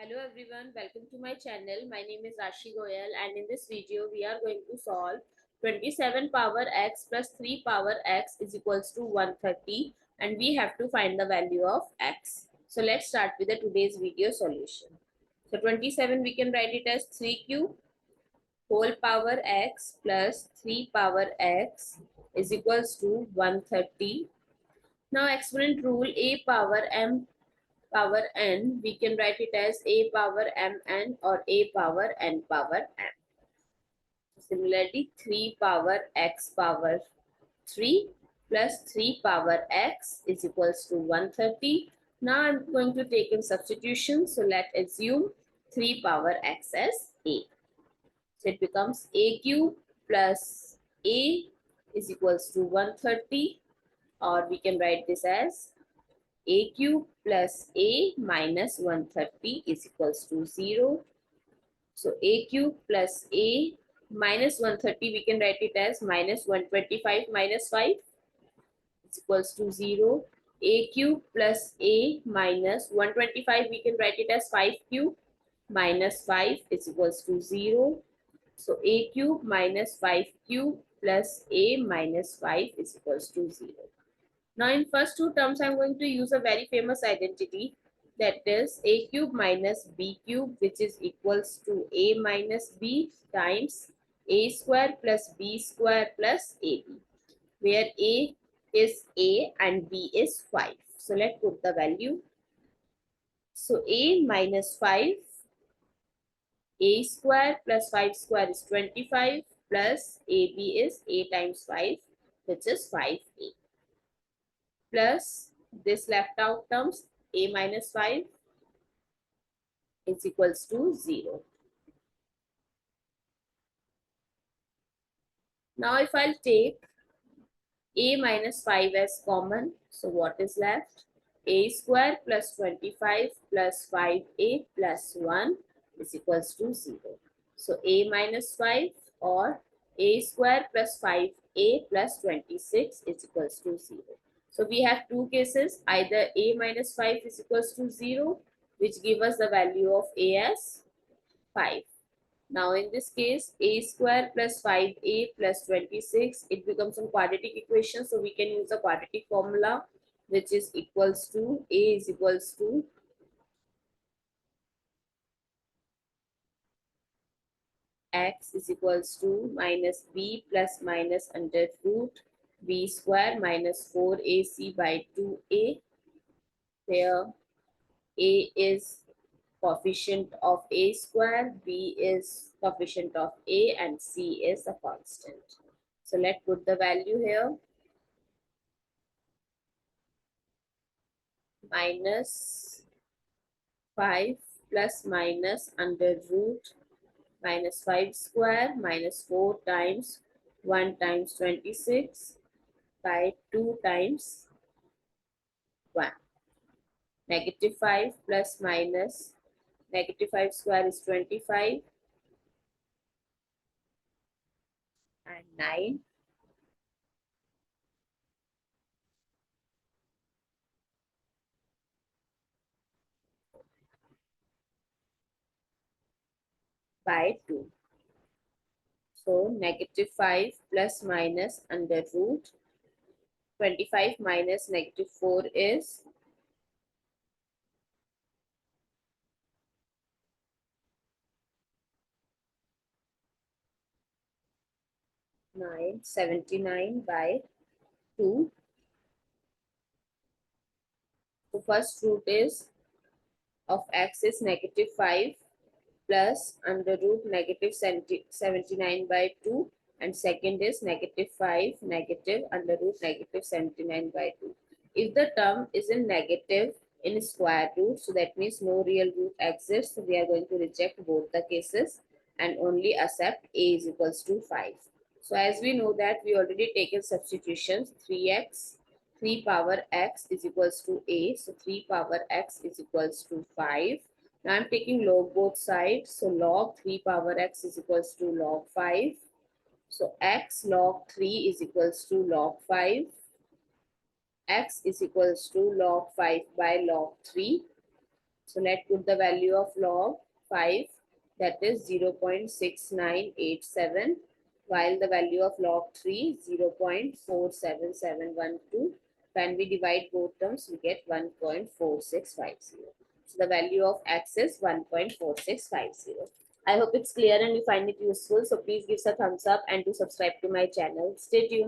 Hello everyone, welcome to my channel. My name is Rashi Goel and in this video we are going to solve 27 power x plus 3 power x is equals to 130 and we have to find the value of x. So let's start with the today's video solution. So 27 we can write it as 3 whole power x plus 3 power x is equals to 130. Now exponent rule a power m power n, we can write it as a power mn or a power n power m. Similarly, 3 power x power 3 plus 3 power x is equals to 130. Now I'm going to take in substitution. So let's assume 3 power x as a. So it becomes a cube plus a is equals to 130, or we can write this as a cube plus a minus 130 is equals to 0. So a cube plus a minus 130, we can write it as minus 125 minus 5 is equals to 0. A cube plus a minus 125, we can write it as 5 cube minus 5 is equals to 0. So a cube minus 5 cube plus a minus 5 is equals to 0. Now in first two terms, I'm going to use a very famous identity, that is a cube minus b cube, which is equals to a minus b times a square plus b square plus ab, where a is a and b is 5. So let's put the value. So a minus 5, a square plus 5 square is 25 plus ab is a times 5, which is 5a. Plus this left out terms a minus 5 is equals to 0. Now if I'll take a minus 5 as common, so what is left? A square plus 25 plus 5a plus 1 is equals to 0. So a minus 5 or a square plus 5a plus 26 is equals to 0. So we have two cases, either a minus 5 is equals to 0, which give us the value of a as 5. Now in this case, a square plus 5a plus 26, it becomes a quadratic equation. So we can use the quadratic formula, which is equals to a is equals to x is equals to minus b plus minus under root b square minus 4ac by 2a, where a is coefficient of a square, b is coefficient of a, and c is a constant. So let's put the value here. Minus 5 plus minus under root minus 5 square minus 4 times 1 times 26 by 2 times 1. Negative 5 plus minus negative 5 square is 25 and 9 by 2. So negative 5 plus minus under root 25 minus negative 4 is 79 by 2. So first root is of x is negative 5 plus under root negative 79 by 2, and second is negative 5 negative under root negative 79 by 2. If the term is in negative in square root, so that means no real root exists, so we are going to reject both the cases and only accept a is equals to 5. So as we know that we already taken substitutions, 3 power x is equals to a, so 3 power x is equals to 5. Now I'm taking log both sides. So log 3 power x is equals to log 5. So x log 3 is equals to log 5. X is equals to log 5 by log 3. So let's put the value of log 5, that is 0.6987, while the value of log 3 0.47712. When we divide both terms, we get 1.4650. So the value of x is 1.4650. I hope it's clear and you find it useful. So please give us a thumbs up and do subscribe to my channel. Stay tuned.